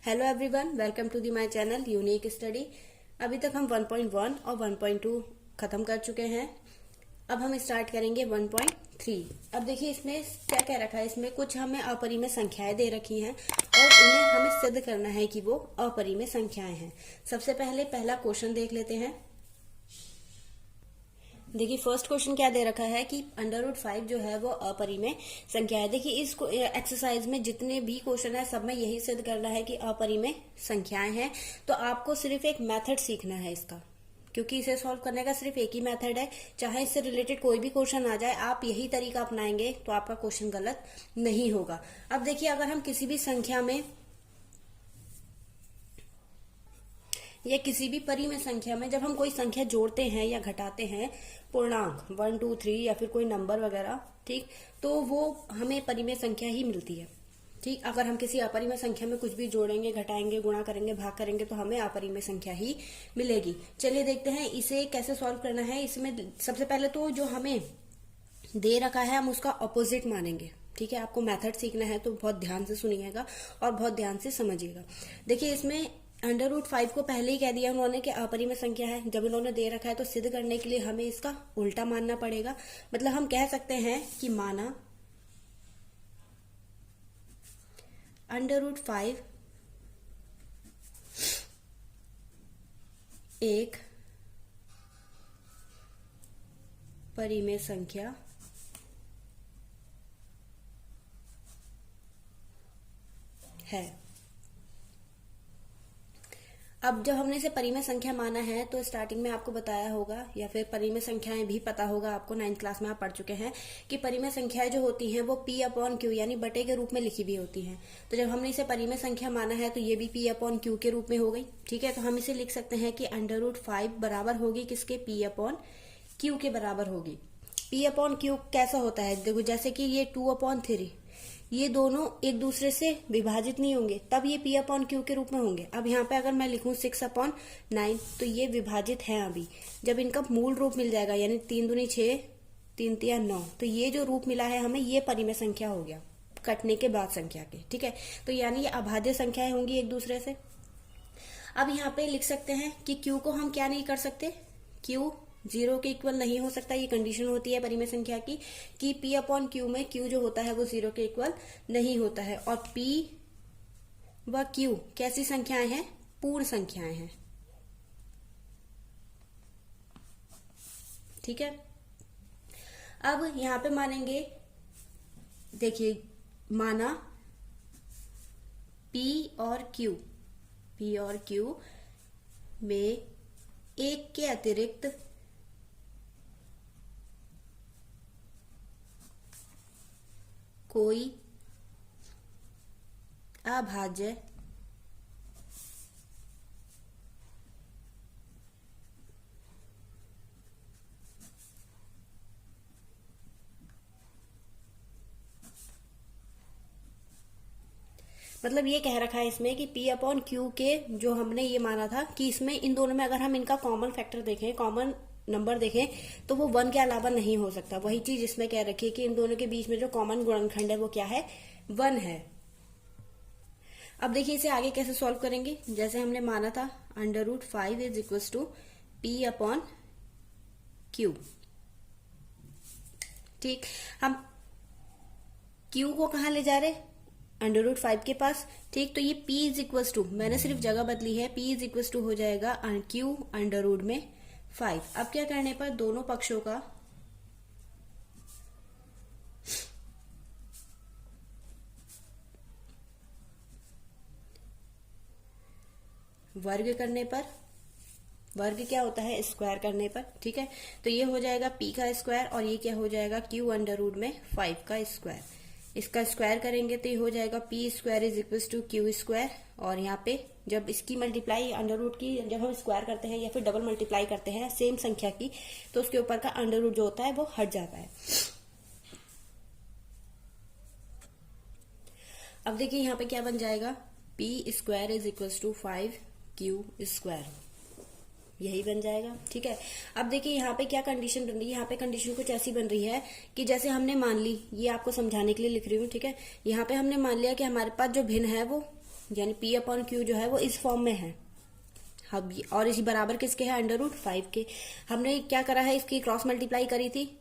Hello everyone, welcome to the my channel unique study. अभी तक हम 1.1 और 1.2 खत्म कर चुके हैं। अब हम स्टार्ट करेंगे 1.3। अब देखिए इसमें क्या क्या रखा है। इसमें कुछ हमें अपरिमेय संख्याएं दे रखी हैं और उन्हें हमें सिद्ध करना है कि वो अपरिमेय संख्याएं हैं। सबसे पहले पहला क्वेश्चन देख लेते हैं। देखिए फर्स्ट क्वेश्चन क्या दे रखा है कि √5 जो है वो अपरिमेय संख्या है। देखिए इस एक्सरसाइज में जितने भी क्वेश्चन है सब में यही सिद्ध करना है कि अपरिमेय संख्याएं हैं। तो आपको सिर्फ एक मेथड सीखना है इसका, क्योंकि इसे सॉल्व करने का सिर्फ एक ही मेथड है। चाहे इससे रिलेटेड कोई भी क्वेश्चन आ जाए, आप यही तरीका अपनाएंगे तो आपका क्वेश्चन गलत नहीं होगा। अब देखिए अगर हम किसी भी संख्या में या किसी भी परिमेय संख्या में जब हम कोई संख्या जोड़ते हैं या घटाते हैं, पूर्णांक 1 2 3 या फिर कोई नंबर वगैरह, ठीक, तो वो हमें परिमेय संख्या ही मिलती है। ठीक, अगर हम किसी अपरिमेय संख्या में कुछ भी जोड़ेंगे, घटाएंगे, गुणा करेंगे, भाग करेंगे तो हमें अपरिमेय संख्या ही मिलेगी। चलिए देखते हैं इसे कैसे सॉल्व करना है। इसमें सबसे पहले तो जो हमें दे रखा है हम उसका ऑपोजिट मानेंगे। ठीक है, आपको मेथड सीखना है तो बहुत ध्यान से सुनिएगा और बहुत ध्यान से समझिएगा। देखिए इसमें √5 को पहले ही कह दिया उन्होंने कि अपरिमेय संख्या है। जब इन्होंने दे रखा है तो सिद्ध करने के लिए हमें इसका उल्टा मानना पड़ेगा। मतलब हम कह सकते हैं कि माना √5 एक परिमेय संख्या है। अब जब हमने इसे परिमेय संख्या माना है तो स्टार्टिंग में आपको बताया होगा या फिर परिमेय संख्याएं भी पता होगा आपको, 9th क्लास में आप पढ़ चुके हैं कि परिमेय संख्याएं जो होती हैं वो P/Q यानी बटे के रूप में लिखी भी होती हैं। तो जब हमने इसे परिमेय संख्या माना है तो ये भी P/Q के रूप में हो गई। ठीक है, तो हम इसे लिख सकते हैं कि √5 बराबर होगी किसके? P/Q के बराबर होगी। P/Q कैसा होता है? देखो जैसे कि ये 2/3, ये दोनों एक दूसरे से विभाजित नहीं होंगे, तब ये P/Q के रूप में होंगे। अब यहाँ पे अगर मैं लिखूं 6/9 तो ये विभाजित है अभी। जब इनका मूल रूप मिल जाएगा यानी 3 दूनी 6, 3 तिया 9, तो ये जो रूप मिला है हमें ये परिमेय संख्या हो गया कटने के बाद संख्या के। ठीक है, तो यानी ये अभाज्य संख्याएं होंगी एक दूसरे से। अब यहाँ पे लिख सकते हैं कि Q को हम क्या नहीं कर सकते, Q 0 के इक्वल नहीं हो सकता। ये कंडीशन होती है परिमेय संख्या की कि P/Q में Q जो होता है वो 0 के इक्वल नहीं होता है। और P व Q कैसी संख्याएं हैं? पूर्ण संख्याएं हैं। ठीक है, अब यहां पे मानेंगे, देखिए माना P और Q में एक के अतिरिक्त कोई अभाज्य मतलब ये कह रखा है इसमें कि P/Q के जो हमने ये माना था कि इसमें इन दोनों में अगर हम इनका कॉमन फैक्टर देखें, कॉमन नंबर देखें, तो वो 1 के अलावा नहीं हो सकता। वही चीज इसमें कह रखी है कि इन दोनों के बीच में जो कॉमन गुणनखंड है वो क्या है? 1 है। अब देखिए इसे आगे कैसे सॉल्व करेंगे। जैसे हमने माना था √5 इज इक्वल टू P/Q। ठीक, हम Q को कहा ले जा रहे? √5 के पास। ठीक, तो ये P इज इक्वल टू, मैंने सिर्फ जगह बदली है, P इज इक्वल टू हो जाएगा Q √5। अब क्या करने पर दोनों पक्षों का वर्ग करने पर, वर्ग क्या होता है? स्क्वायर करने पर। ठीक है, तो ये हो जाएगा P का स्क्वायर और ये क्या हो जाएगा? Q √5 का स्क्वायर। इसका स्क्वायर करेंगे तो ये हो जाएगा P² is equal to Q²। और यहाँ पे जब इसकी मल्टीप्लाई √ की जब हम स्क्वायर करते हैं या फिर डबल मल्टीप्लाई करते हैं सेम संख्या की, तो उसके ऊपर का √ जो होता है वो हट जाता है। अब देखिए यहाँ पे क्या बन जाएगा? P² is equal to 5Q², यही बन जाएगा। ठीक है, अब देखिए यहाँ पे क्या कंडीशन बन रही है। यहाँ पे कंडीशन कुछ ऐसी बन रही है कि जैसे हमने मान ली, ये आपको समझाने के लिए लिख रही हूँ। ठीक है, यहाँ पे हमने मान लिया कि हमारे पास जो भिन्न है वो यानी P अपॉन Q जो है वो इस फॉर्म में है। अब और इसी बराबर किसके है, √5 के। हमने क्या करा है, इसकी क्रॉस मल्टीप्लाई करी थी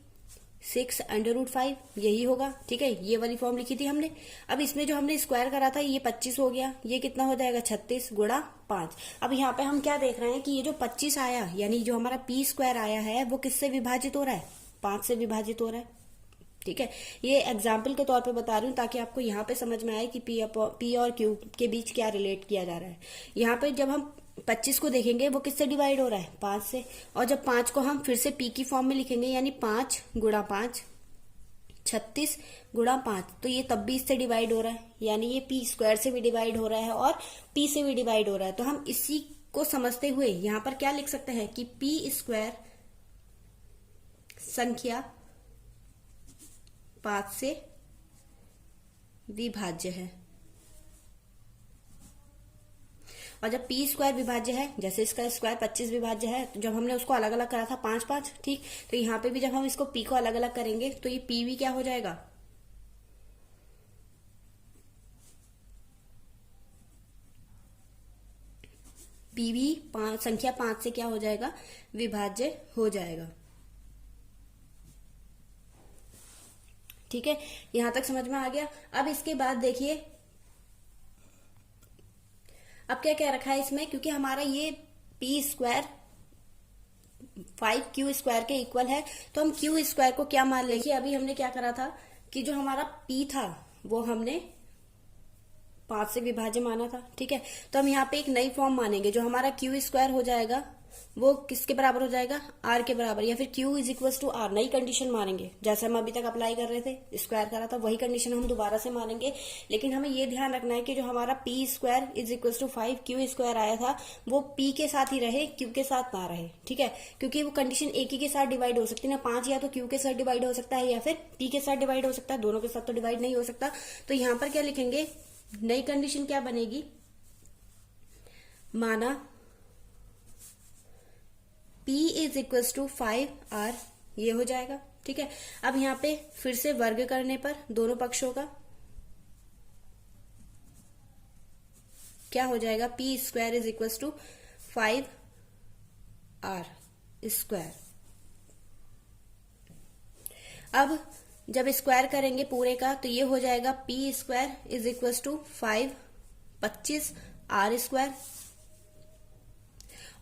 6 √5, यही होगा। ठीक है, ये वाली फॉर्म लिखी थी हमने। अब इसमें जो हमने स्क्वायर करा था ये 25 हो गया, ये कितना हो जाएगा 36 गुणा 5। अब यहाँ पे हम क्या देख रहे हैं कि ये जो 25 आया यानी जो हमारा p² आया है वो किससे विभाजित हो रहा है, 5 से विभाजित हो रहा है। ठीक है, ये एग्जाम्पल के तौर पे बता रही हूँ ताकि आपको यहाँ पे समझ में आए कि P और Q के बीच क्या रिलेट किया जा रहा है। यहाँ पे जब हम 25 को देखेंगे वो किससे डिवाइड हो रहा है, 5 से। और जब 5 को हम फिर से P की फॉर्म में लिखेंगे यानी 5 गुणा 5, 36 गुणा 5, तो ये तब भी इससे डिवाइड हो रहा है, यानी ये p² से भी डिवाइड हो रहा है और p से भी डिवाइड हो रहा है। तो हम इसी को समझते हुए यहाँ पर क्या लिख सकते हैं कि p² संख्या 5 से विभाज्य है। और जब p² विभाज्य है, जैसे इसका स्क्वायर 25 विभाज्य है, तो जब हमने उसको अलग अलग करा था 5 5, ठीक, तो यहाँ पे भी जब हम इसको p को अलग अलग करेंगे तो ये p भी क्या हो जाएगा, p भी संख्या 5 से क्या हो जाएगा, विभाज्य हो जाएगा। ठीक है, यहां तक समझ में आ गया। अब इसके बाद देखिए अब क्या क्या रखा है इसमें, क्योंकि हमारा ये p² 5q² के इक्वल है, तो हम q² को क्या मान लेंगे। अभी हमने क्या करा था कि जो हमारा p था वो हमने 5 से विभाज्य माना था। ठीक है, तो हम यहाँ पे एक नई फॉर्म मानेंगे, जो हमारा q² हो जाएगा वो किसके बराबर हो जाएगा, r के बराबर, या फिर q = r। नई कंडीशन मानेंगे, जैसे हम अभी तक अप्लाई कर रहे थे, स्क्वायर करा था वही कंडीशन हम दोबारा से मानेंगे। लेकिन हमें ये ध्यान रखना है कि जो हमारा p² = 5q² आया था वो p के साथ ही रहे, q के साथ ना रहे। ठीक है, क्योंकि वो कंडीशन एक ही के साथ डिवाइड हो सकती है ना, 5 या तो q के साथ डिवाइड हो सकता है या फिर p के साथ डिवाइड हो सकता है, दोनों के साथ तो डिवाइड नहीं हो सकता। तो यहाँ पर क्या लिखेंगे, नई कंडीशन क्या बनेगी, माना p = 5r, ये हो जाएगा। ठीक है, अब यहाँ पे फिर से वर्ग करने पर दोनों पक्षों का क्या हो जाएगा, p² = 5r²। अब जब स्क्वायर करेंगे पूरे का तो ये हो जाएगा p² = 5 25r²।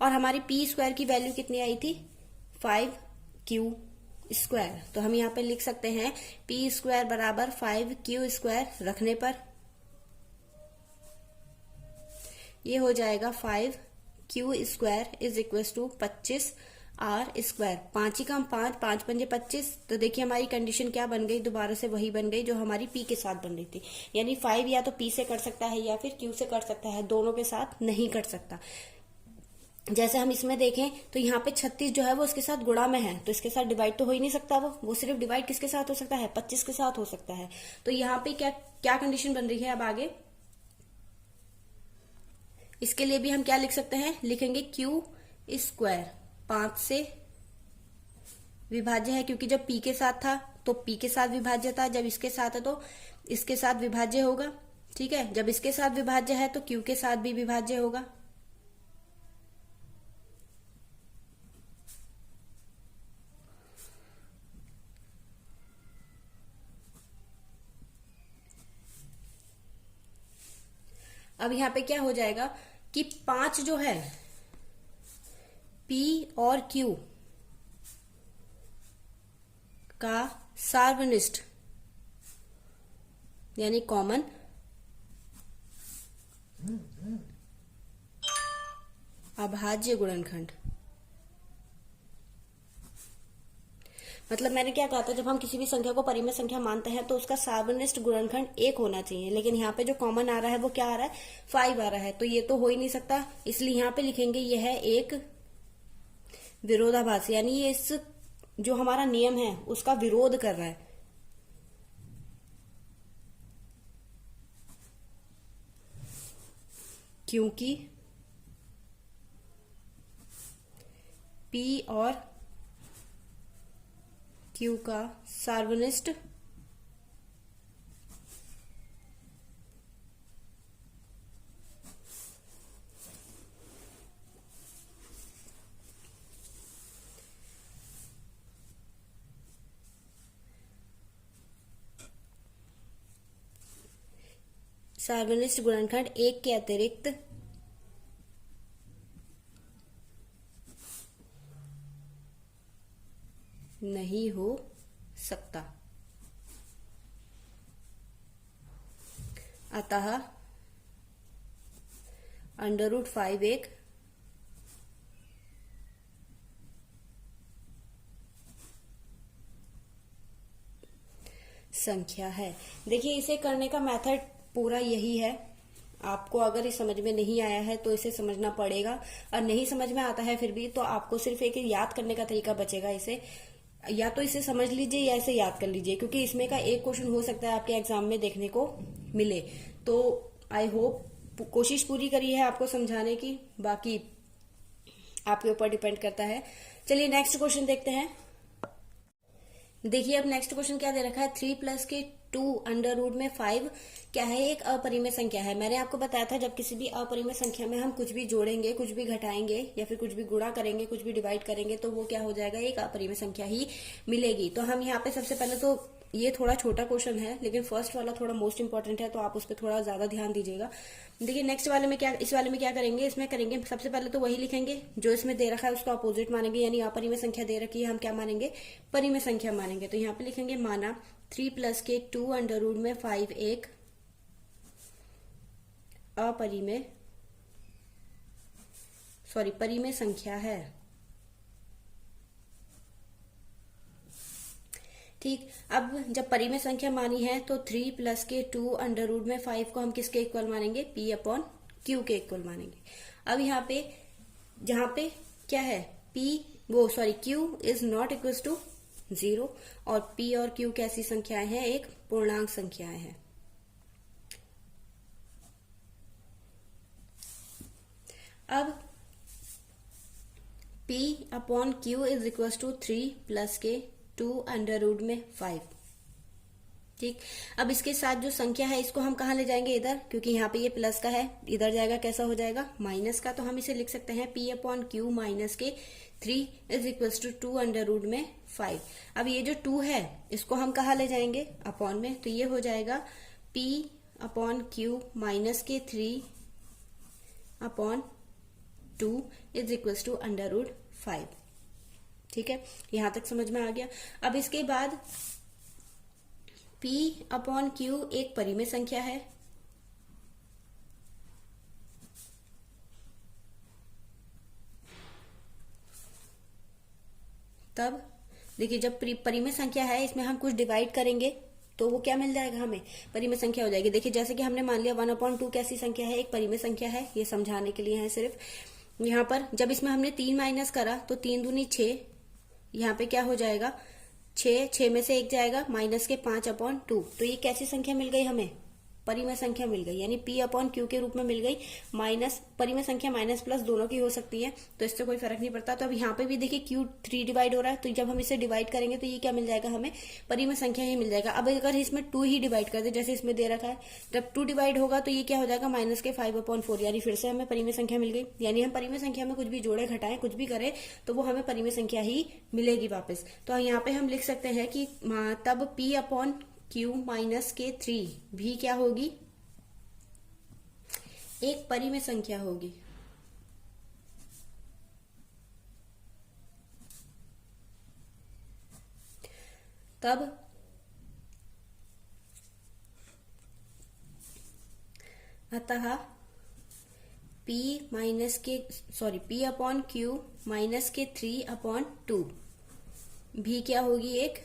और हमारी p² की वैल्यू कितनी आई थी, 5q²। तो हम यहाँ पे लिख सकते हैं p² बराबर 5q² रखने पर ये हो जाएगा 5q² = 25r²। 5 ही कम 5, 5 पंजे 25। तो देखिए हमारी कंडीशन क्या बन गई, दोबारा से वही बन गई जो हमारी p के साथ बन रही थी, यानी 5 या तो p से कट सकता है या फिर q से कट सकता है, दोनों के साथ नहीं कट सकता। जैसे हम इसमें देखें तो यहाँ पे 36 जो है वो इसके साथ गुणा में है, तो इसके साथ डिवाइड तो हो ही नहीं सकता, वो सिर्फ डिवाइड किसके साथ हो सकता है, 25 के साथ हो सकता है। तो यहाँ पे क्या क्या कंडीशन बन रही है, अब आगे इसके लिए भी हम क्या लिख सकते हैं, लिखेंगे q² 5 से विभाज्य है, क्योंकि जब p के साथ था तो p के साथ विभाज्य था, जब इसके साथ है तो इसके साथ विभाज्य होगा। ठीक है, जब इसके साथ विभाज्य है तो q के साथ भी विभाज्य होगा। अब यहाँ पे क्या हो जाएगा कि 5 जो है p और q का सार्वनिष्ठ यानी कॉमन अभाज्य गुणनखंड। मतलब मैंने क्या कहा था, जब हम किसी भी संख्या को परिमेय संख्या मानते हैं तो उसका सार्वनिष्ठ गुणनखंड 1 होना चाहिए, लेकिन यहाँ पे जो कॉमन आ रहा है वो क्या आ रहा है, 5 आ रहा है, तो ये तो हो ही नहीं सकता। इसलिए यहाँ पे लिखेंगे यह है एक विरोधाभास, यानी ये इस जो हमारा नियम है उसका विरोध कर रहा है। क्योंकि p और q का सार्वनिष्ठ सार्वनिष्ठ गुणनखंड 1 के अतिरिक्त नहीं हो सकता। अतः √5 एक संख्या है। देखिए, इसे करने का मेथड पूरा यही है। आपको अगर इस समझ में नहीं आया है तो इसे समझना पड़ेगा, और नहीं समझ में आता है फिर भी तो आपको सिर्फ एक याद करने का तरीका बचेगा। इसे या तो इसे समझ लीजिए या इसे याद कर लीजिए, क्योंकि इसमें का एक क्वेश्चन हो सकता है आपके एग्जाम में देखने को मिले। तो आई होप कोशिश पूरी करी है आपको समझाने की, बाकी आपके ऊपर डिपेंड करता है। चलिए नेक्स्ट क्वेश्चन देखते हैं। देखिए, अब नेक्स्ट क्वेश्चन क्या दे रखा है, 3 प्लस के 2 अंडर रूट में 5 क्या है, एक अपरिमेय संख्या है। मैंने आपको बताया था जब किसी भी अपरिमेय संख्या में हम कुछ भी जोड़ेंगे, कुछ भी घटाएंगे या फिर कुछ भी गुणा करेंगे, कुछ भी डिवाइड करेंगे तो वो क्या हो जाएगा, एक अपरिमेय संख्या ही मिलेगी। तो हम यहाँ पे सबसे पहले तो ये थोड़ा छोटा क्वेश्चन है, लेकिन फर्स्ट वाला थोड़ा मोस्ट इंपॉर्टेंट है, तो आप उस पर थोड़ा ज्यादा ध्यान दीजिएगा। देखिए नेक्स्ट वाले में क्या, इस वाले में क्या करेंगे, इसमें करेंगे सबसे पहले तो वही लिखेंगे जो इसमें दे रखा है, उसका अपोजिट मानेंगे। यानी अपरिमेय संख्या दे रखी है, हम क्या मानेंगे, परिमेय संख्या मानेंगे। तो यहाँ पे लिखेंगे माना 3 प्लस के 2 अंडर रूट में 5 एक परिमेय संख्या है। ठीक, अब जब परिमेय संख्या मानी है तो 3 प्लस के 2 अंडर रूट में 5 को हम किसके इक्वल मानेंगे, P/Q के इक्वल मानेंगे। अब यहाँ पे जहां पे क्या है, Q is not equal to 0 और P और Q कैसी संख्याएं हैं, एक पूर्णांक संख्याएं हैं। अब P/Q is equal to 3 plus के 2 अंडर रूट में 5। ठीक, अब इसके साथ जो संख्या है इसको हम कहाँ ले जाएंगे, इधर, क्योंकि यहाँ पे ये प्लस का है, इधर जाएगा कैसा हो जाएगा, माइनस का। तो हम इसे लिख सकते हैं P/Q माइनस के 3 is equal to 2 under root में 5। अब ये जो 2 है इसको हम कहाँ ले जाएंगे, अपॉन में, तो ये हो जाएगा P/Q माइनस के 3/2 is equal to under root 5। ठीक है, यहां तक समझ में आ गया। अब इसके बाद P/Q एक परिमेय संख्या है, तब देखिए जब परिमेय संख्या है इसमें हम कुछ डिवाइड करेंगे तो वो क्या मिल जाएगा, हमें परिमेय संख्या हो जाएगी। देखिए जैसे कि हमने मान लिया 1/2 कैसी संख्या है, एक परिमेय संख्या है, ये समझाने के लिए है सिर्फ। यहाँ पर जब इसमें हमने 3 माइनस करा तो 3 दूनी 6, यहाँ पे क्या हो जाएगा 6 में से 1 जाएगा, माइनस के 5/2। तो ये कैसी संख्या मिल गई हमें, परिमेय संख्या मिल गई, यानी P/Q के रूप में मिल गई। माइनस परिमेय संख्या माइनस प्लस दोनों की हो सकती है, तो इससे कोई फर्क नहीं पड़ता। तो अब यहाँ पे भी देखिए Q 3 डिवाइड हो रहा है, तो जब हम इसे डिवाइड करेंगे तो ये क्या मिल जाएगा, हमें परिमेय संख्या ही मिल जाएगा। अब अगर इसमें 2 ही डिवाइड कर दे, जैसे इसमें दे रखा है, जब 2 डिवाइड होगा तो ये क्या हो जाएगा, माइनस के 5/4, यानी फिर से हमें परिमेय संख्या मिल गई। यानी हम परिमेय संख्या में कुछ भी जोड़े घटाएं, कुछ भी करें तो वो हमें परिमेय संख्या ही मिलेगी वापस। तो यहाँ पे हम लिख सकते हैं कि तब P/Q माइनस के 3 भी क्या होगी, एक परिमेय संख्या होगी। तब अतः P/Q माइनस के 3/2 भी क्या होगी, एक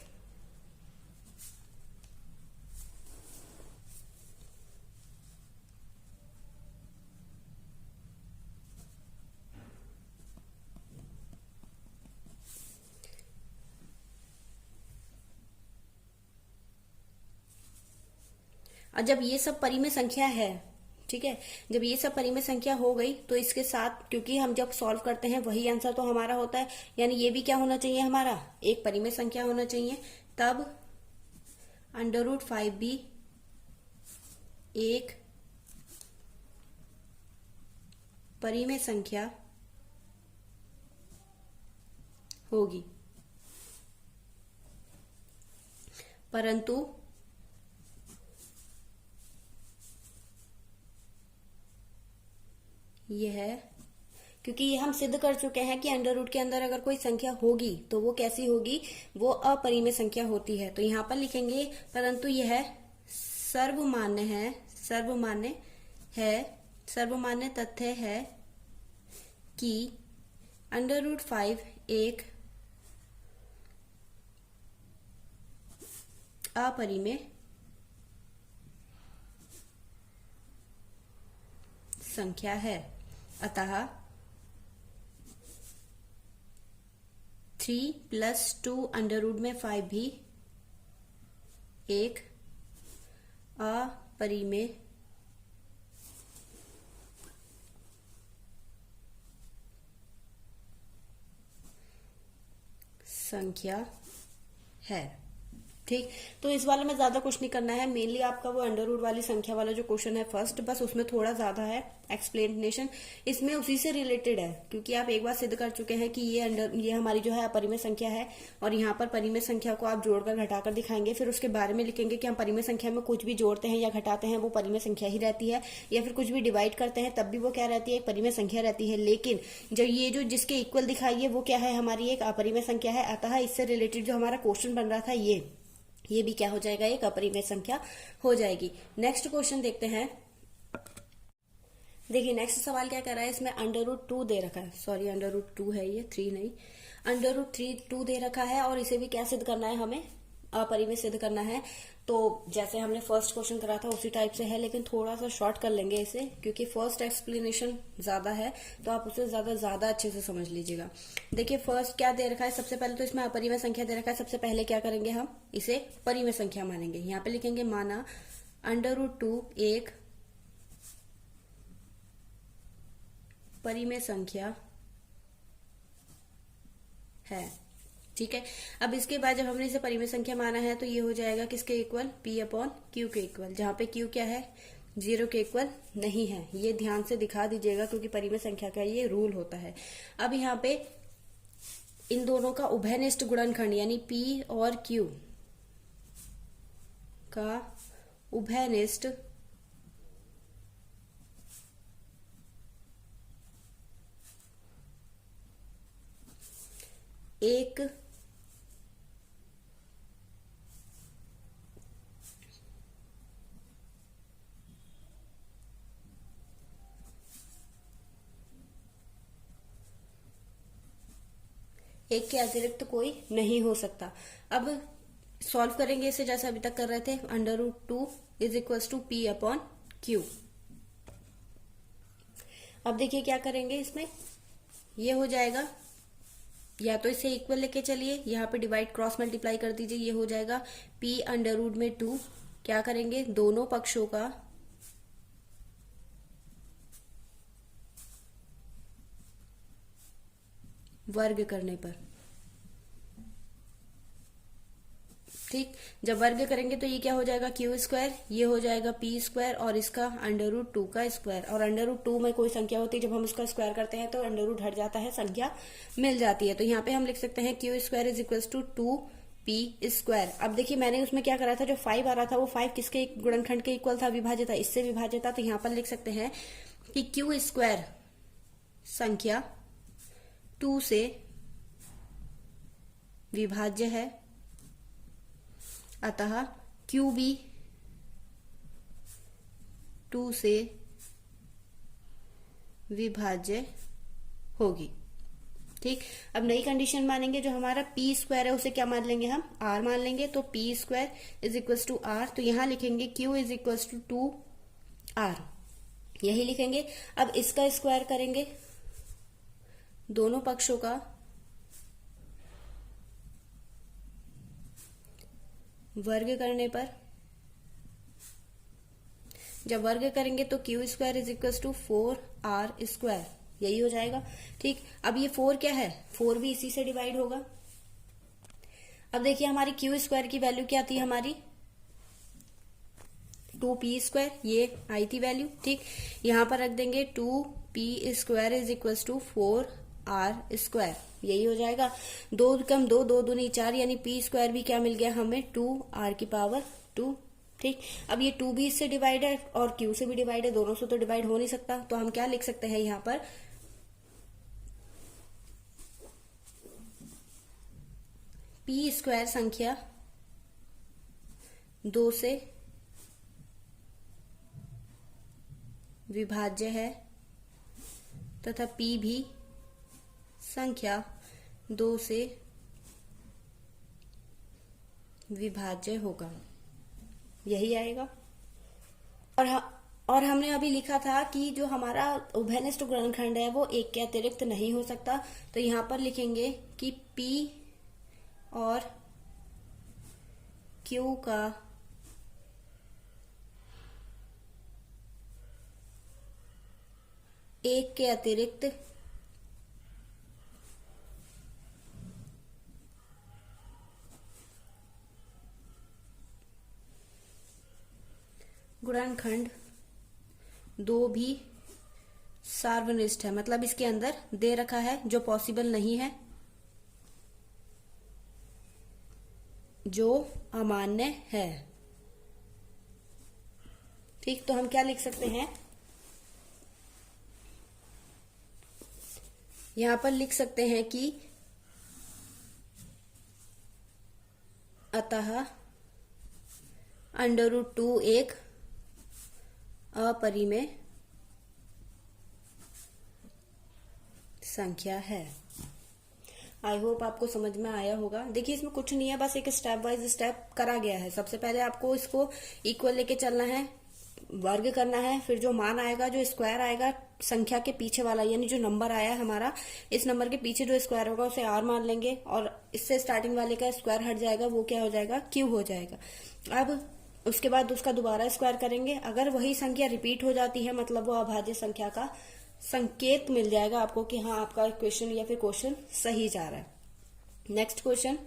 और जब ये सब परिमेय संख्या है, ठीक है, जब ये सब परिमेय संख्या हो गई तो इसके साथ, क्योंकि हम जब सॉल्व करते हैं वही आंसर तो हमारा होता है, यानी ये भी क्या होना चाहिए, हमारा एक परिमेय संख्या होना चाहिए। तब √5 भी एक परिमेय संख्या होगी, परंतु ये है, क्योंकि ये हम सिद्ध कर चुके हैं कि अंडर रूट के अंदर अगर कोई संख्या होगी तो वो कैसी होगी, वो अपरिमेय संख्या होती है। तो यहाँ पर लिखेंगे परंतु यह सर्वमान्य है, सर्वमान्य तथ्य है कि अंडर रूट 5 एक अपरिमेय संख्या है। अतः 3 + 2 अंडर रूट में 5 भी एक अपरिमेय संख्या है। ठीक, तो इस वाले में ज्यादा कुछ नहीं करना है। मेनली आपका वो अंडर रूट वाली संख्या वाला जो क्वेश्चन है फर्स्ट, बस उसमें थोड़ा ज्यादा है एक्सप्लेनेशन, इसमें उसी से रिलेटेड है, क्योंकि आप एक बार सिद्ध कर चुके हैं कि ये हमारी जो है अपरिमेय संख्या है, और यहाँ पर परिमेय संख्या को आप जोड़कर घटाकर दिखाएंगे, फिर उसके बारे में लिखेंगे कि हम परिमेय संख्या में कुछ भी जोड़ते हैं या घटाते हैं वो परिमेय संख्या ही रहती है, या फिर कुछ भी डिवाइड करते हैं तब भी वो क्या रहती है, एक परिमेय संख्या रहती है। लेकिन जब ये जो जिसके इक्वल दिखाई है वो क्या है, हमारी एक अपरिमेय संख्या है। अतः इससे रिलेटेड जो हमारा क्वेश्चन बन रहा था ये भी क्या हो जाएगा, एक अपरिमेय संख्या हो जाएगी। नेक्स्ट क्वेश्चन देखते हैं। देखिए नेक्स्ट सवाल क्या कर रहा है, इसमें अंडर रूट 2 दे रखा है, सॉरी अंडर रूट 2 है ये, 3 नहीं, अंडर रूट 2 दे रखा है, और इसे भी क्या सिद्ध करना है, हमें अपरिमेय सिद्ध करना है। तो जैसे हमने फर्स्ट क्वेश्चन करा था उसी टाइप से है, लेकिन थोड़ा सा शॉर्ट कर लेंगे इसे, क्योंकि फर्स्ट एक्सप्लेनेशन ज्यादा है तो आप उसे ज्यादा अच्छे से समझ लीजिएगा। देखिए फर्स्ट क्या दे रखा है, सबसे पहले तो इसमें अपरिमेय संख्या दे रखा है। सबसे पहले क्या करेंगे, हम इसे परिमेय संख्या मानेंगे। यहाँ पे लिखेंगे माना अंडर रूट 2 एक परिमेय संख्या है। ठीक है, अब इसके बाद जब हमने इसे परिमेय संख्या माना है तो ये हो जाएगा किसके इक्वल, P/Q के इक्वल, जहां पे Q क्या है, 0 के इक्वल नहीं है। ये ध्यान से दिखा दीजिएगा क्योंकि परिमेय संख्या का ये रूल होता है। अब यहाँ पे इन दोनों का उभयनिष्ठ गुणनखंड यानी P और Q का उभयनिष्ठ एक के अतिरिक्त कोई नहीं हो सकता। अब सॉल्व करेंगे इसे जैसे अभी तक कर रहे थे, under root 2 is equal to P/Q। अब देखिए क्या करेंगे, इसमें ये हो जाएगा, या तो इसे इक्वल लेके चलिए, यहाँ पे डिवाइड क्रॉस मल्टीप्लाई कर दीजिए, ये हो जाएगा P अंडर रूट में 2, क्या करेंगे, दोनों पक्षों का वर्ग करने पर। ठीक, जब वर्ग करेंगे तो ये क्या हो जाएगा, Q², ये हो जाएगा P², और इसका अंडर रूट 2 का स्क्वायर। और अंडर रूट 2 में कोई संख्या होती है, जब हम उसका स्क्वायर करते हैं तो अंडर रूट हट जाता है, संख्या मिल जाती है। तो यहाँ पे हम लिख सकते हैं Q² is equal to 2P²। अब देखिए मैंने उसमें क्या करा था, जो 5 आ रहा था वो 5 किसके गुणनखंड के इक्वल था, विभाज्य था, इससे विभाज्य था। तो यहाँ पर लिख सकते हैं कि Q² संख्या 2 से विभाज्य है, अतः Q भी 2 से विभाज्य होगी। ठीक, अब नई कंडीशन मानेंगे, जो हमारा P² है उसे क्या मान लेंगे, हम R मान लेंगे। तो P² is equal to R, तो यहां लिखेंगे Q is equal to 2R, यही लिखेंगे। अब इसका स्क्वायर करेंगे, दोनों पक्षों का वर्ग करने पर, जब वर्ग करेंगे तो Q² is equal to 4R², यही हो जाएगा। ठीक, अब ये 4 क्या है, 4 भी इसी से डिवाइड होगा। अब देखिए हमारी Q² की वैल्यू क्या थी, हमारी 2P², ये आई थी वैल्यू। ठीक, यहां पर रख देंगे 2P² is equal to 4R², यही हो जाएगा। 2 कम 2, 2 दूनी 4, यानी P² भी क्या मिल गया हमें, 2R⁴ ठीक, अब ये 2 भी इससे डिवाइड है और Q से भी डिवाइड है, दोनों से तो डिवाइड हो नहीं सकता, तो हम क्या लिख सकते हैं यहाँ पर P स्क्वायर संख्या 2 से विभाज्य है तथा P भी संख्या 2 से विभाज्य होगा, यही आएगा। और हमने अभी लिखा था कि जो हमारा उभयनिष्ठ गुणनखंड है वो एक के अतिरिक्त नहीं हो सकता, तो यहां पर लिखेंगे कि P और Q का एक के अतिरिक्त गुणनखंड 2 भी सार्वनिष्ठ है, मतलब इसके अंदर दे रखा है जो पॉसिबल नहीं है, जो अमान्य है। ठीक, तो हम क्या लिख सकते हैं, यहां पर लिख सकते हैं कि अतः √2 एक अपरिमेय संख्या है। आई होप आपको समझ में आया होगा। देखिए इसमें कुछ नहीं है, बस एक स्टेप बाय स्टेप करा गया है। सबसे पहले आपको इसको इक्वल लेके चलना है, वर्ग करना है, फिर जो मान आएगा, जो स्क्वायर आएगा संख्या के पीछे वाला, यानी जो नंबर आया है हमारा, इस नंबर के पीछे जो स्क्वायर होगा उसे r मान लेंगे और इससे स्टार्टिंग वाले का स्क्वायर हट जाएगा, वो क्या हो जाएगा, q हो जाएगा। अब उसके बाद उसका दोबारा स्क्वायर करेंगे, अगर वही संख्या रिपीट हो जाती है मतलब वो अभाज्य संख्या का संकेत मिल जाएगा आपको कि हाँ आपका इक्वेशन या फिर क्वेश्चन सही जा रहा है। नेक्स्ट क्वेश्चन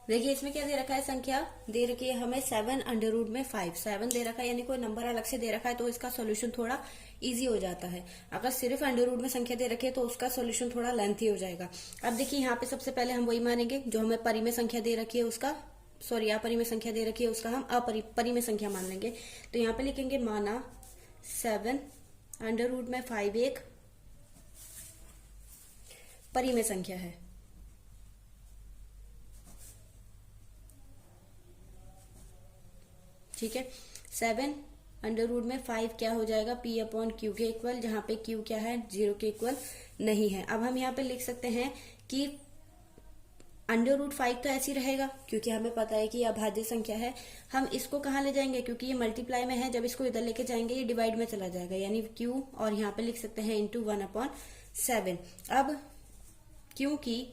देखिए, इसमें क्या दे रखा है, संख्या दे रखी है हमें 7√5। 7 दे रखा है, यानी कोई नंबर अलग से दे रखा है तो इसका सोल्यूशन थोड़ा इजी हो जाता है। अगर सिर्फ अंडर रूट में संख्या दे रखी है तो उसका सोल्यूशन थोड़ा लेंथी हो जाएगा। अब देखिए यहाँ पे सबसे पहले हम वही मानेंगे जो हमें परिमेय संख्या दे रखी है उसका, सॉरी अपरिमेय संख्या दे रखी है उसका हम परिमेय संख्या मान लेंगे। तो यहाँ पे लिखेंगे माना 7√5 एक परिमेय संख्या है। ठीक है, 7√5 क्या हो जाएगा, P/Q के इक्वल, जहां पे Q क्या है, 0 के इक्वल नहीं है। अब हम यहाँ पे लिख सकते हैं कि √5 तो ऐसे ही रहेगा क्योंकि हमें पता है कि ये अभाज्य संख्या है। हम इसको कहाँ ले जाएंगे, क्योंकि ये मल्टीप्लाई में है, जब इसको इधर लेके जाएंगे ये डिवाइड में चला जाएगा, यानी Q, और यहाँ पे लिख सकते हैं इंटू 1/7। अब क्योंकि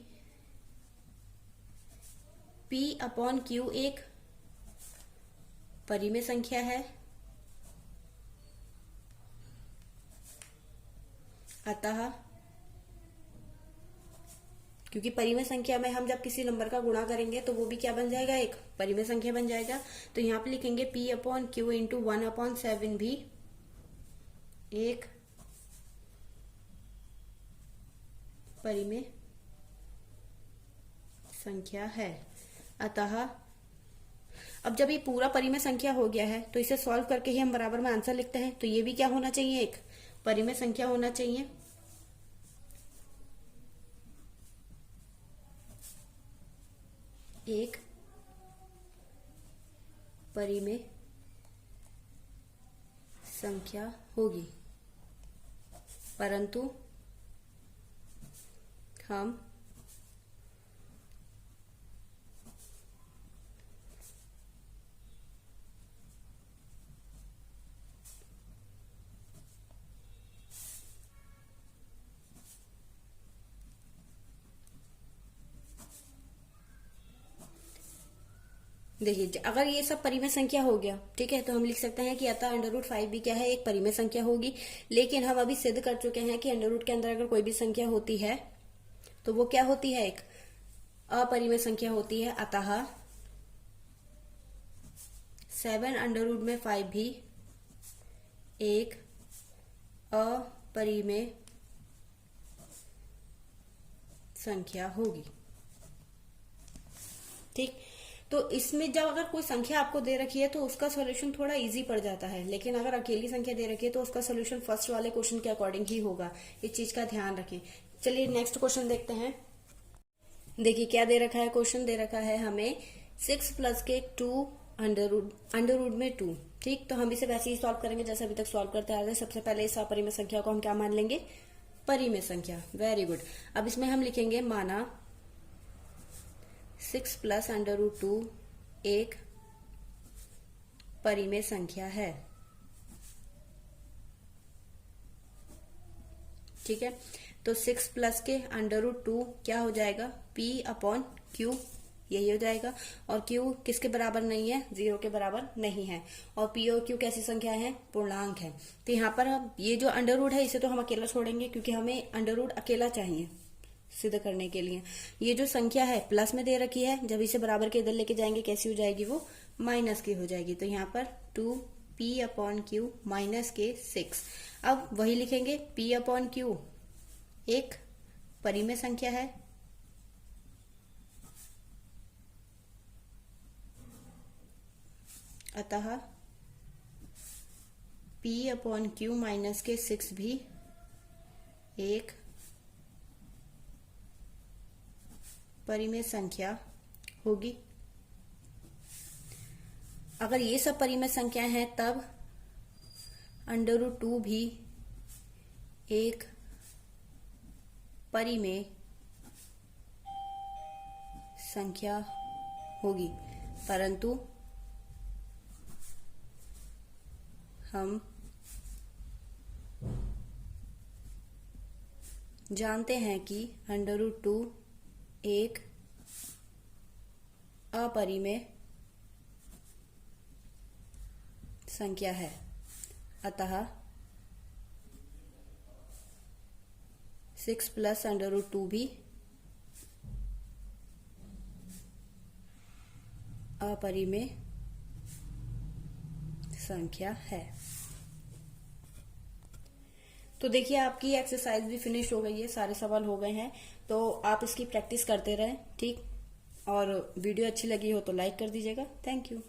P/Q एक परिमेय संख्या है, अतः क्योंकि परिमेय संख्या में हम जब किसी नंबर का गुणा करेंगे तो वो भी क्या बन जाएगा, एक परिमेय संख्या बन जाएगा। तो यहाँ पे लिखेंगे P/Q इंटू 1/7 भी एक परिमेय संख्या है। अतः अब जब ये पूरा परिमेय संख्या हो गया है तो इसे सॉल्व करके ही हम बराबर में आंसर लिखते हैं, तो ये भी क्या होना चाहिए, एक परिमेय संख्या होना चाहिए। एक परिमेय संख्या होगी, परंतु हम देखिए अगर ये सब परिमेय संख्या हो गया, ठीक है, तो हम लिख सकते हैं कि अतः √5 भी क्या है, एक परिमेय संख्या होगी। लेकिन हम अभी सिद्ध कर चुके हैं कि अंडर रूट के अंदर अगर कोई भी संख्या होती है तो वो क्या होती है, एक अपरिमेय संख्या होती है। अतः 7√5 भी एक अपरिमेय संख्या होगी। ठीक, तो इसमें जब अगर कोई संख्या आपको दे रखी है तो उसका सोल्यूशन थोड़ा इजी पड़ जाता है, लेकिन अगर अकेली संख्या दे रखी है तो उसका सोल्यूशन फर्स्ट वाले क्वेश्चन के अकॉर्डिंग ही होगा। इस चीज का ध्यान रखें। चलिए नेक्स्ट क्वेश्चन देखते हैं। देखिए क्या दे रखा है, क्वेश्चन दे रखा है हमें 6 प्लस के 2 अंडर रूट में 2। ठीक, तो हम इसे वैसे ही सॉल्व करेंगे जैसे अभी तक सॉल्व करते आ रहे हैं। सबसे पहले इस अपरिमेय संख्या को हम क्या मान लेंगे, परिमेय संख्या। Very good. अब इसमें हम लिखेंगे माना 6 प्लस अंडर रूट 2 एक परिमेय संख्या है। ठीक है, तो 6 प्लस के अंडर रूट 2 क्या हो जाएगा, P अपॉन Q, यही हो जाएगा। और Q किसके बराबर नहीं है, 0 के बराबर नहीं है। और P और Q कैसी संख्या है, पूर्णांक है। तो यहाँ पर हम ये जो अंडर रूट है इसे तो हम अकेला छोड़ेंगे, क्योंकि हमें अंडर रूट अकेला चाहिए सिद्ध करने के लिए। ये जो संख्या है प्लस में दे रखी है, जब इसे बराबर के इधर लेके जाएंगे कैसी हो जाएगी, वो माइनस की हो जाएगी। तो यहाँ पर 2P अपॉन Q माइनस के 6। अब वही लिखेंगे, P अपॉन Q एक परिमेय संख्या है, अतः P अपॉन Q माइनस के 6 भी एक परिमेय संख्या होगी। अगर ये सब परिमेय संख्या हैं तब अंडर रूट 2 भी एक परिमेय संख्या होगी, परंतु हम जानते हैं कि अंडर रूट 2 एक अपरिमेय संख्या है, अतः 6 प्लस अंडर रूट 2 भी अपरिमेय संख्या है। तो देखिए आपकी एक्सरसाइज भी फिनिश हो गई है, सारे सवाल हो गए हैं। तो आप इसकी प्रैक्टिस करते रहें, ठीक। और वीडियो अच्छी लगी हो तो लाइक कर दीजिएगा। Thank you.